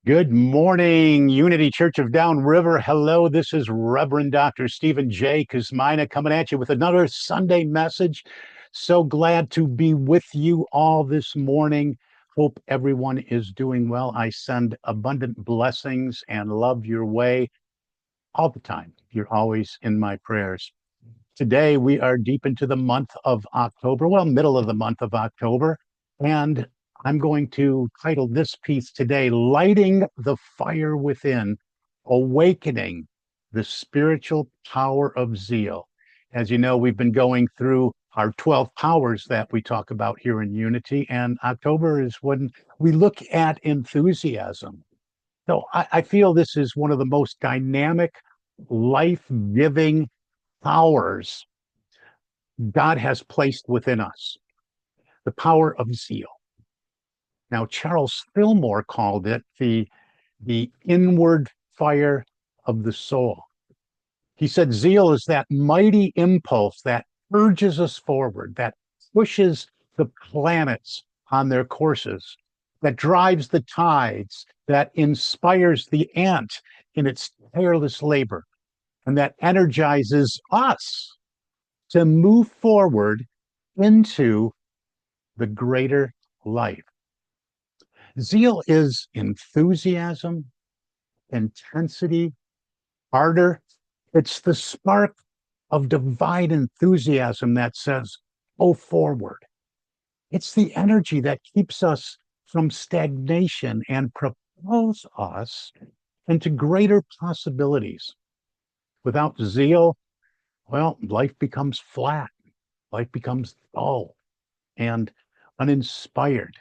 Good morning, Unity Church of Downriver. Hello, this is Reverend Dr. Stephen J. Kuzmina coming at you with another Sunday message. So glad to be with you all this morning. Hope everyone is doing well. I send abundant blessings and love your way all the time. You're always in my prayers. Today, we are deep into the month of October, well, middle of the month of October. And I'm going to title this piece today, Lighting the Fire Within, Awakening the Spiritual Power of Zeal. As you know, we've been going through our 12 powers that we talk about here in Unity, and October is when we look at enthusiasm. So I feel this is one of the most dynamic, life giving powers God has placed within us, the power of zeal. Now, Charles Fillmore called it the inward fire of the soul. He said zeal is that mighty impulse that urges us forward, that pushes the planets on their courses, that drives the tides, that inspires the ant in its tireless labor, and that energizes us to move forward into the greater life. Zeal is enthusiasm, intensity, ardor. It's the spark of divine enthusiasm that says, go forward. It's the energy that keeps us from stagnation and propels us into greater possibilities. Without zeal, well, life becomes flat, life becomes dull and uninspired.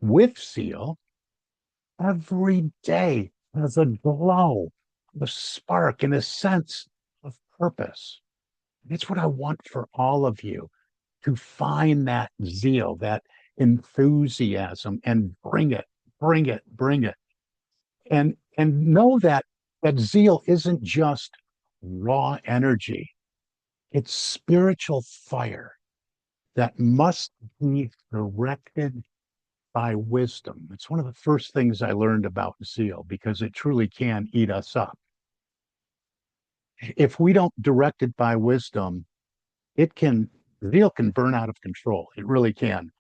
With zeal, every day has a glow, a spark, and a sense of purpose. It's what I want for all of you to find that zeal, that enthusiasm, and bring it, bring it, bring it. And know that zeal isn't just raw energy. It's spiritual fire that must be directed by wisdom. It's one of the first things I learned about zeal because it truly can eat us up. If we don't direct it by wisdom, it can, zeal can burn out of control. It really can.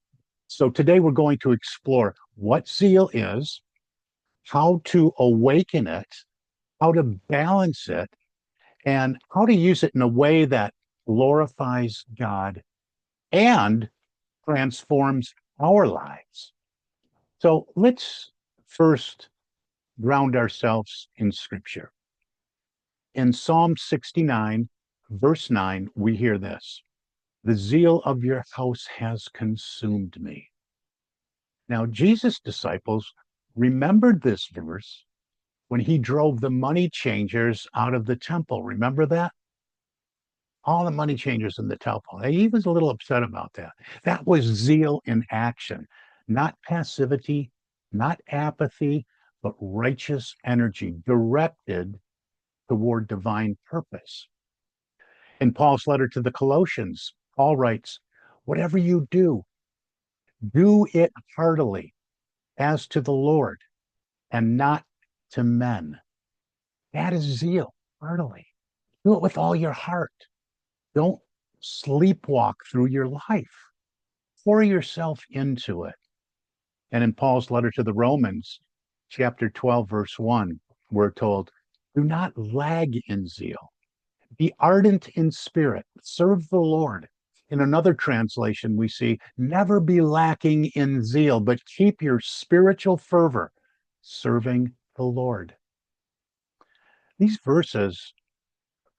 So today we're going to explore what zeal is, how to awaken it, how to balance it, and how to use it in a way that glorifies God and transforms our lives. So let's first ground ourselves in Scripture. In Psalm 69, verse 9, we hear this: The zeal of your house has consumed me. Now, Jesus' disciples remembered this verse when he drove the money changers out of the temple. Remember that? All the money changers in the temple. He was a little upset about that. That was zeal in action, not passivity, not apathy, but righteous energy directed toward divine purpose. In Paul's letter to the Colossians, Paul writes, whatever you do it heartily as to the Lord and not to men. That is zeal, heartily. Do it with all your heart. Don't sleepwalk through your life. Pour yourself into it. And in Paul's letter to the Romans, chapter 12, verse 1, we're told, do not lag in zeal. Be ardent in spirit. Serve the Lord. In another translation, we see, never be lacking in zeal, but keep your spiritual fervor serving the Lord. These verses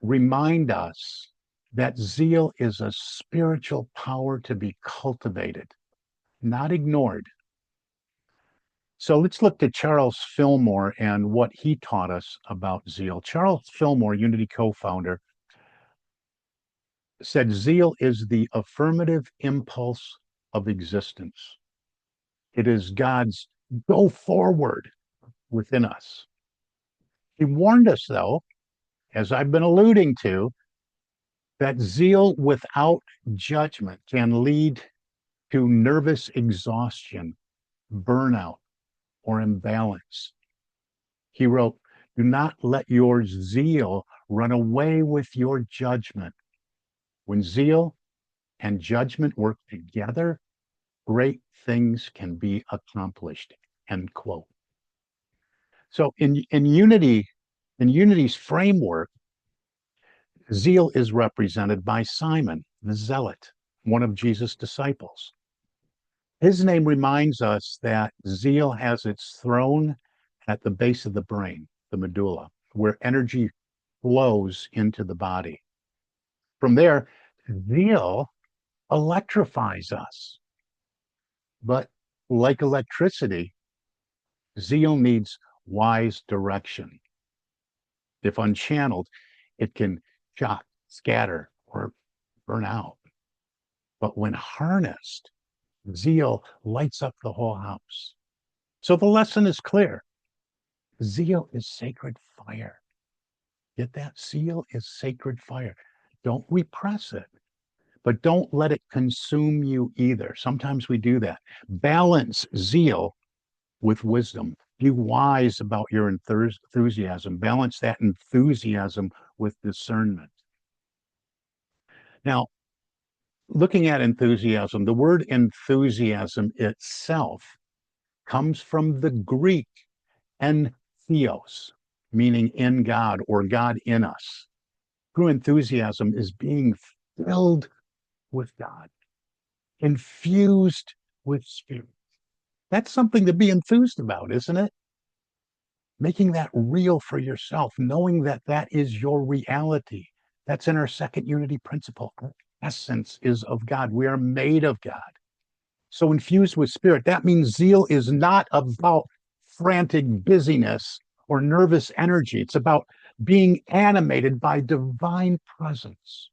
remind us that zeal is a spiritual power to be cultivated, not ignored. So let's look to Charles Fillmore and what he taught us about zeal. Charles Fillmore, Unity co-founder, said zeal is the affirmative impulse of existence. It is God's go forward within us. He warned us, though, as I've been alluding to, that zeal without judgment can lead to nervous exhaustion, burnout, or imbalance. He wrote, "Do not let your zeal run away with your judgment. When zeal and judgment work together, great things can be accomplished." End quote. So in Unity's framework, zeal is represented by Simon, the zealot, one of Jesus' disciples. His name reminds us that zeal has its throne at the base of the brain, the medulla, where energy flows into the body. From there, zeal electrifies us. But like electricity, zeal needs wise direction. If unchanneled, it can shock, scatter, or burn out. But when harnessed, zeal lights up the whole house. So the lesson is clear. Zeal is sacred fire. Get that? Zeal is sacred fire. Don't repress it, but don't let it consume you either. Sometimes we do that. Balance zeal with wisdom. Be wise about your enthusiasm. Balance that enthusiasm with discernment. Now, looking at enthusiasm, the word enthusiasm itself comes from the Greek entheos, meaning in God or God in us. True enthusiasm is being filled with God, infused with spirit. That's something to be enthused about, isn't it? Making that real for yourself, knowing that that is your reality. That's in our second unity principle. Our essence is of God. We are made of God. So infused with spirit, that means zeal is not about frantic busyness or nervous energy. It's about being animated by divine presence.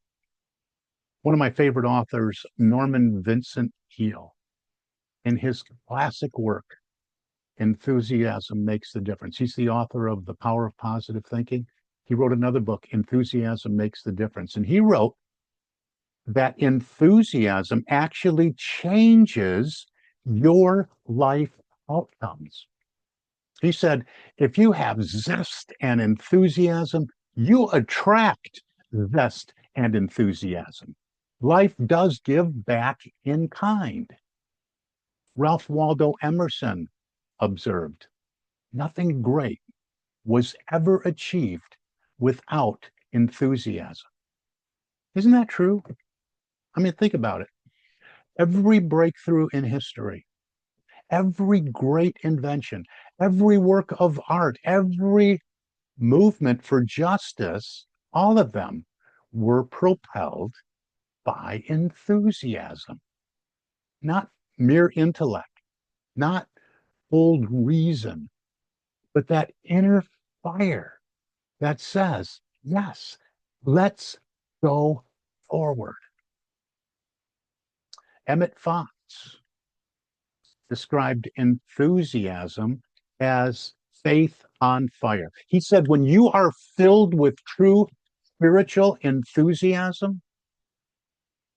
One of my favorite authors, Norman Vincent Peale, in his classic work, Enthusiasm Makes the Difference. He's the author of The Power of Positive Thinking. He wrote another book, Enthusiasm Makes the Difference. And he wrote that enthusiasm actually changes your life outcomes. He said, if you have zest and enthusiasm, you attract zest and enthusiasm. Life does give back in kind. Ralph Waldo Emerson observed, nothing great was ever achieved without enthusiasm. Isn't that true? I mean, think about it. Every breakthrough in history, every great invention, every work of art, every movement for justice, all of them were propelled by enthusiasm, not mere intellect, not old reason, but that inner fire that says, yes, let's go forward. Emmett Fox described enthusiasm as faith on fire. He said, when you are filled with true spiritual enthusiasm,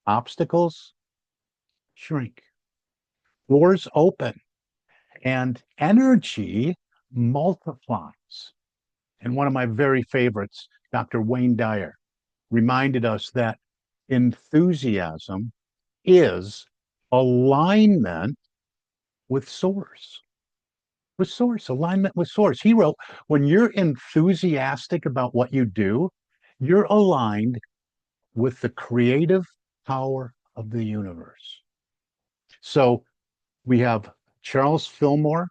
obstacles shrink, doors open, and energy multiplies. And one of my very favorites, Dr. Wayne Dyer, reminded us that enthusiasm is alignment with source. With source, alignment with source. He wrote, when you're enthusiastic about what you do, you're aligned with the creative power of the universe. So we have Charles Fillmore,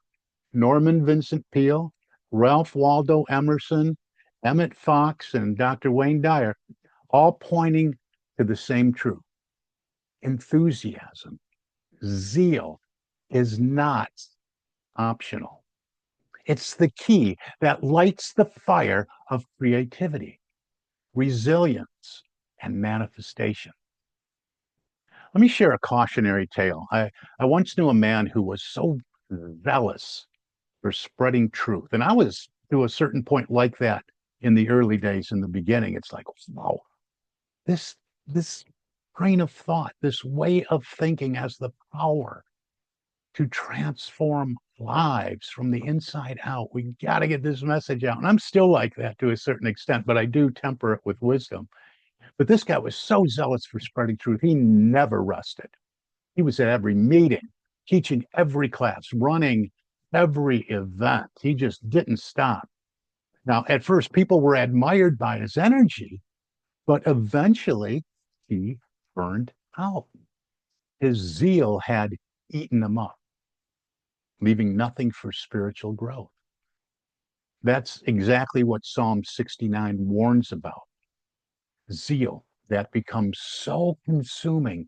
Norman Vincent Peale, Ralph Waldo Emerson, Emmett Fox, and Dr. Wayne Dyer, all pointing to the same truth. Enthusiasm, zeal is not optional. It's the key that lights the fire of creativity, resilience, and manifestation. Let me share a cautionary tale. I once knew a man who was so zealous for spreading truth. And I was to a certain point like that in the early days, in the beginning. It's like, wow, this train of thought, this way of thinking has the power to transform lives from the inside out. We got to get this message out. And I'm still like that to a certain extent, but I do temper it with wisdom. But this guy was so zealous for spreading truth. He never rested. He was at every meeting, teaching every class, running every event. He just didn't stop. Now, at first, people were admired by his energy, but eventually he burned out. His zeal had eaten him up, leaving nothing for spiritual growth. That's exactly what Psalm 69 warns about. Zeal that becomes so consuming,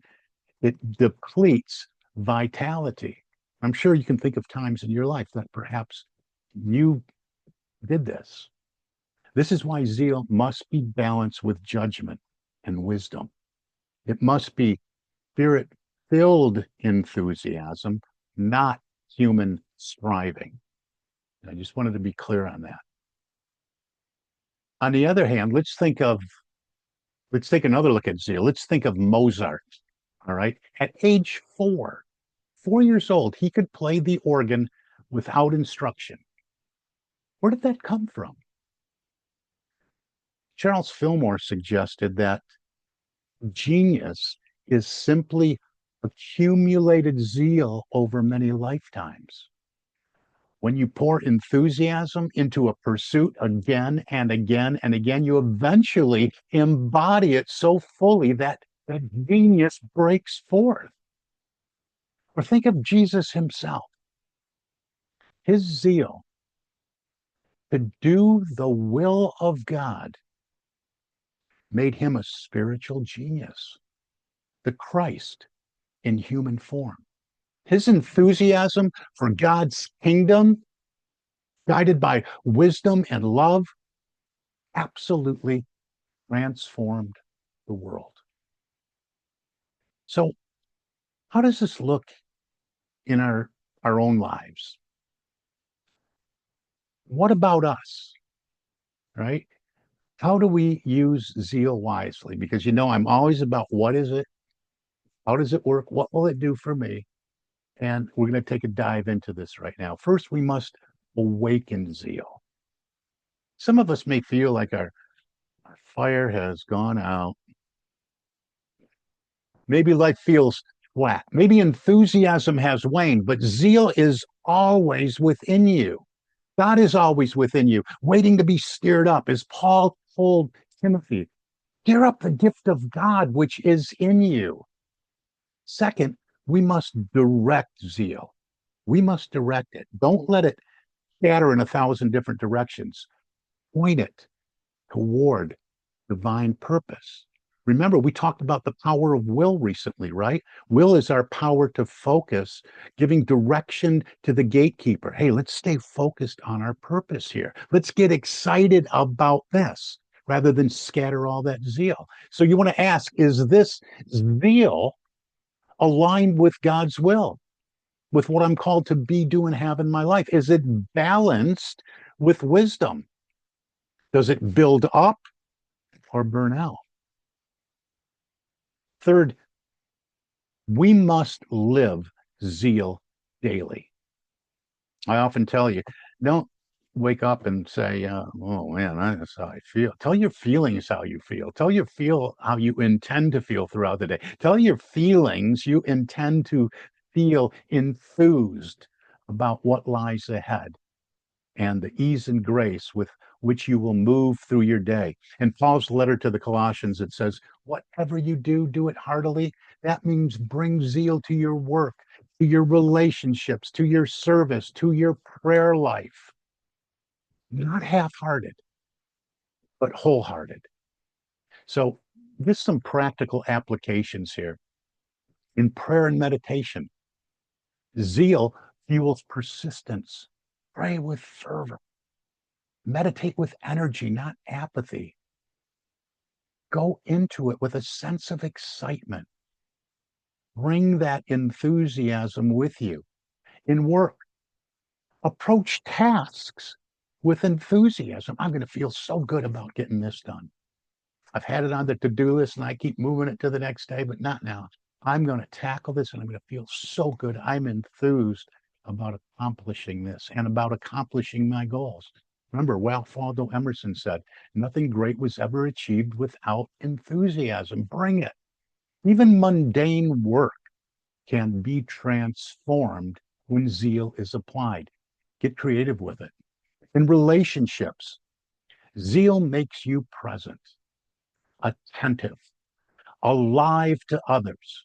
it depletes vitality. I'm sure you can think of times in your life that perhaps you did this. This is why zeal must be balanced with judgment and wisdom. It must be spirit filled enthusiasm, not human striving. I just wanted to be clear on that. On the other hand, let's take another look at zeal. Let's think of Mozart. All right. At age 4 years old, he could play the organ without instruction. Where did that come from? Charles Fillmore suggested that genius is simply accumulated zeal over many lifetimes. When you pour enthusiasm into a pursuit again and again and again, you eventually embody it so fully that genius breaks forth. Or think of Jesus himself. His zeal to do the will of God made him a spiritual genius, the Christ in human form. His enthusiasm for God's kingdom, guided by wisdom and love, absolutely transformed the world. So, how does this look in our own lives? What about us? Right? How do we use zeal wisely? Because I'm always about what is it? How does it work? What will it do for me? And we're going to take a dive into this right now. First, we must awaken zeal. Some of us may feel like our fire has gone out. Maybe life feels flat. Maybe enthusiasm has waned, but zeal is always within you. God is always within you, waiting to be stirred up. As Paul told Timothy, stir up the gift of God which is in you. Second, we must direct zeal. We must direct it. Don't let it scatter in 1,000 different directions. Point it toward divine purpose. Remember, we talked about the power of will recently, right? Will is our power to focus, giving direction to the gatekeeper. Hey, let's stay focused on our purpose here. Let's get excited about this rather than scatter all that zeal. So you want to ask, is this zeal aligned with God's will, with what I'm called to be, do, and have in my life? Is it balanced with wisdom? Does it build up or burn out? Third, we must live zeal daily. I often tell you, don't wake up and say, oh man, that's how I feel. Tell your feelings how you feel. Tell your feel how you intend to feel throughout the day. Tell your feelings you intend to feel enthused about what lies ahead and the ease and grace with which you will move through your day. In Paul's letter to the Colossians, it says, whatever you do, do it heartily. That means bring zeal to your work, to your relationships, to your service, to your prayer life. Not half-hearted, but wholehearted. So there's some practical applications here. In prayer and meditation, zeal fuels persistence. Pray with fervor. Meditate with energy, not apathy. Go into it with a sense of excitement. Bring that enthusiasm with you. In work, approach tasks with enthusiasm. I'm going to feel so good about getting this done. I've had it on the to-do list and I keep moving it to the next day, but not now. I'm going to tackle this and I'm going to feel so good. I'm enthused about accomplishing this and about accomplishing my goals. Remember, Ralph Waldo Emerson said, nothing great was ever achieved without enthusiasm. Bring it. Even mundane work can be transformed when zeal is applied. Get creative with it. In relationships, zeal makes you present, attentive, alive to others.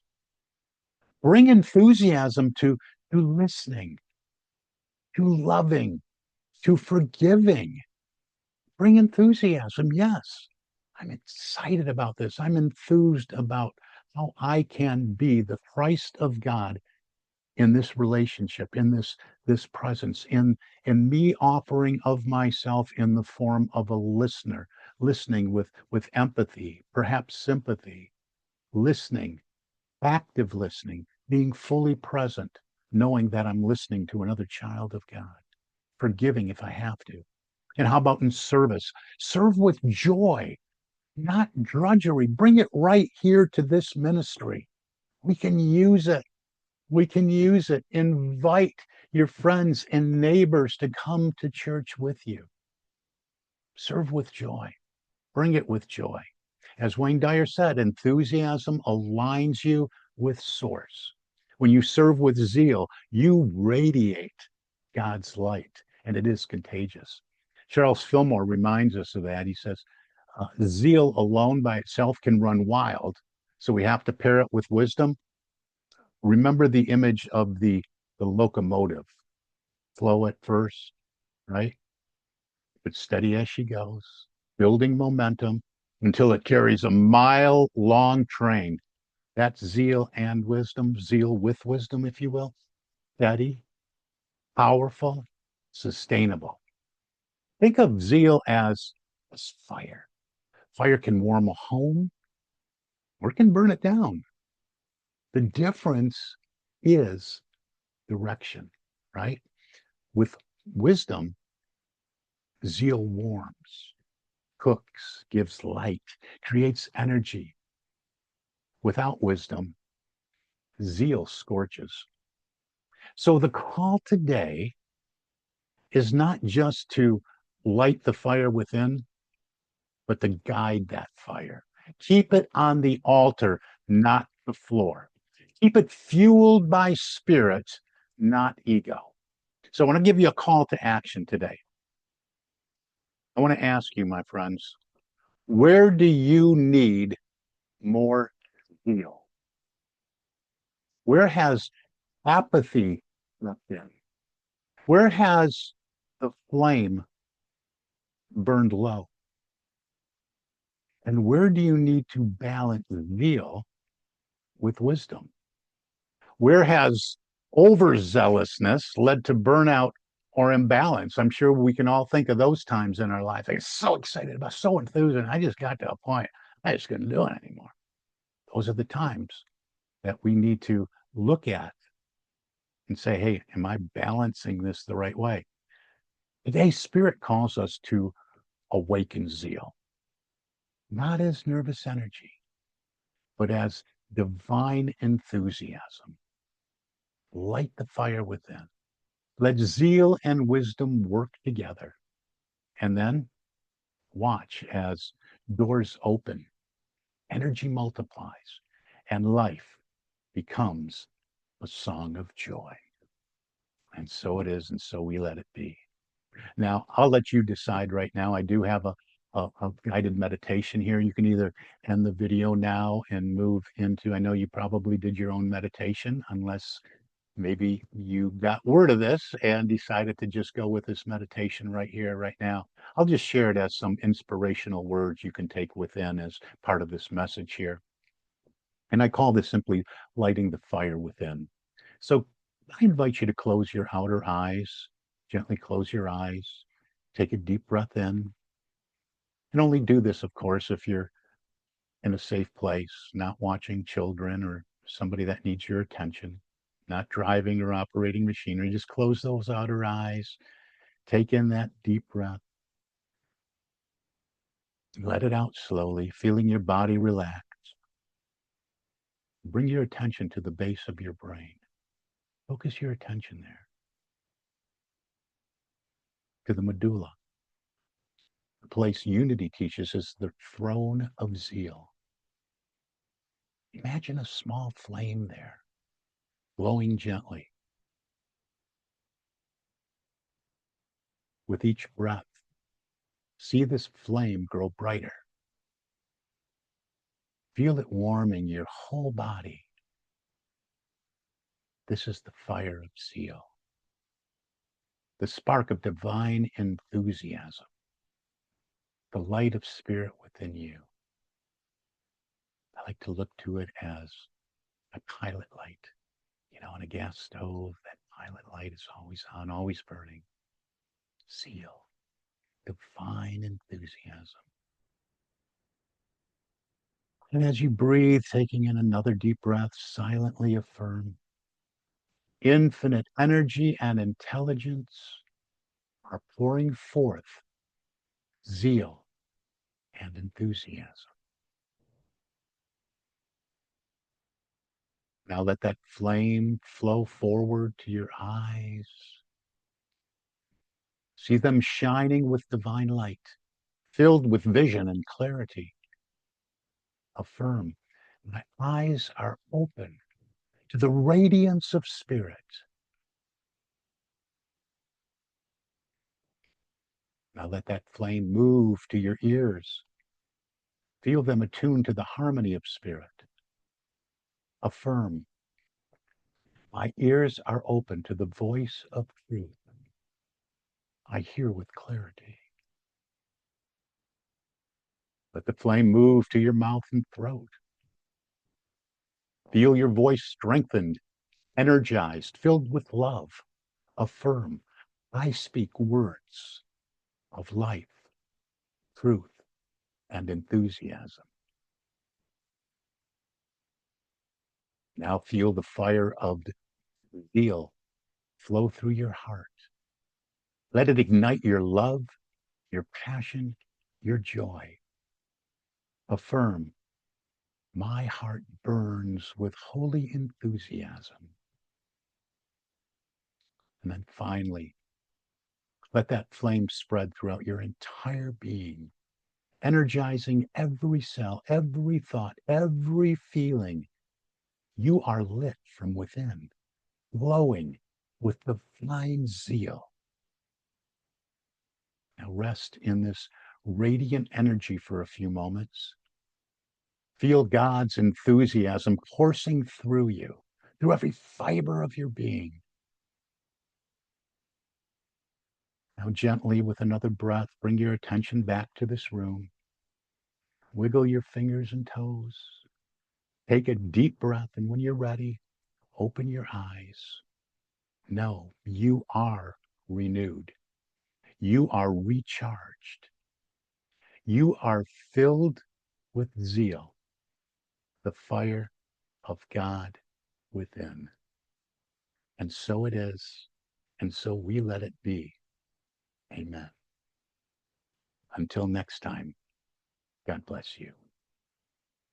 Bring enthusiasm to listening, to loving, to forgiving. Bring enthusiasm, yes. I'm excited about this. I'm enthused about how I can be the Christ of God in this relationship, in this presence, in me offering of myself in the form of a listener, listening with empathy, perhaps sympathy, listening, active listening, being fully present, knowing that I'm listening to another child of God, forgiving if I have to. And how about in service? Serve with joy, not drudgery. Bring it right here to this ministry. We can use it. We can use it. Invite your friends and neighbors to come to church with you. Serve with joy. Bring it with joy. As Wayne Dyer said, enthusiasm aligns you with source. When you serve with zeal, you radiate God's light, and it is contagious. Charles Fillmore reminds us of that. He says, zeal alone by itself can run wild. So we have to pair it with wisdom. Remember the image of the locomotive. Slow at first, right? But steady as she goes, building momentum until it carries a mile long train. That's zeal and wisdom, zeal with wisdom, if you will. Steady, powerful, sustainable. Think of zeal as fire. Fire can warm a home or it can burn it down. The difference is direction, right? With wisdom, zeal warms, cooks, gives light, creates energy. Without wisdom, zeal scorches. So the call today is not just to light the fire within, but to guide that fire. Keep it on the altar, not the floor. Keep it fueled by spirit, not ego. So I want to give you a call to action today. I want to ask you, my friends, where do you need more zeal? Where has apathy left in? Where has the flame burned low? And where do you need to balance zeal with wisdom? Where has overzealousness led to burnout or imbalance? I'm sure we can all think of those times in our life. I get so excited about, so enthused, and I just got to a point I just couldn't do it anymore. Those are the times that we need to look at and say, hey, am I balancing this the right way? Today, Spirit calls us to awaken zeal, not as nervous energy, but as divine enthusiasm. Light the fire within. Let zeal and wisdom work together. And then watch as doors open, energy multiplies, and life becomes a song of joy. And so it is, and so we let it be. Now, I'll let you decide right now. I do have a guided meditation here. You can either end the video now and move into, I know you probably did your own meditation, unless maybe you got word of this and decided to just go with this meditation right here, right now. I'll just share it as some inspirational words you can take within as part of this message here. And I call this simply lighting the fire within. So I invite you to close your outer eyes, gently close your eyes, take a deep breath in. And only do this, of course, if you're in a safe place, not watching children or somebody that needs your attention, not driving or operating machinery. Just close those outer eyes, take in that deep breath, let it out slowly, feeling your body relax. Bring your attention to the base of your brain. Focus your attention there, to the medulla. The place unity teaches is the throne of zeal. Imagine a small flame there, glowing gently. With each breath, see this flame grow brighter. Feel it warming your whole body. This is the fire of zeal, the spark of divine enthusiasm, the light of spirit within you. I like to look to it as a pilot light. On a gas stove, that pilot light is always on, always burning. Zeal, divine enthusiasm. And as you breathe, taking in another deep breath, silently affirm infinite energy and intelligence are pouring forth zeal and enthusiasm. Now let that flame flow forward to your eyes. See them shining with divine light, filled with vision and clarity. Affirm, my eyes are open to the radiance of spirit. Now let that flame move to your ears. Feel them attuned to the harmony of spirit. Affirm, my ears are open to the voice of truth. I hear with clarity. Let the flame move to your mouth and throat. Feel your voice strengthened, energized, filled with love. Affirm, I speak words of life, truth, and enthusiasm. Now feel the fire of zeal flow through your heart. Let it ignite your love, your passion, your joy. Affirm, my heart burns with holy enthusiasm. And then finally, let that flame spread throughout your entire being, energizing every cell, every thought, every feeling. You are lit from within, glowing with divine zeal. Now rest in this radiant energy for a few moments. Feel God's enthusiasm coursing through you, through every fiber of your being. Now, gently, with another breath, bring your attention back to this room. Wiggle your fingers and toes. Take a deep breath, and when you're ready, open your eyes. Know you are renewed. You are recharged. You are filled with zeal, the fire of God within. And so it is, and so we let it be. Amen. Until next time, God bless you.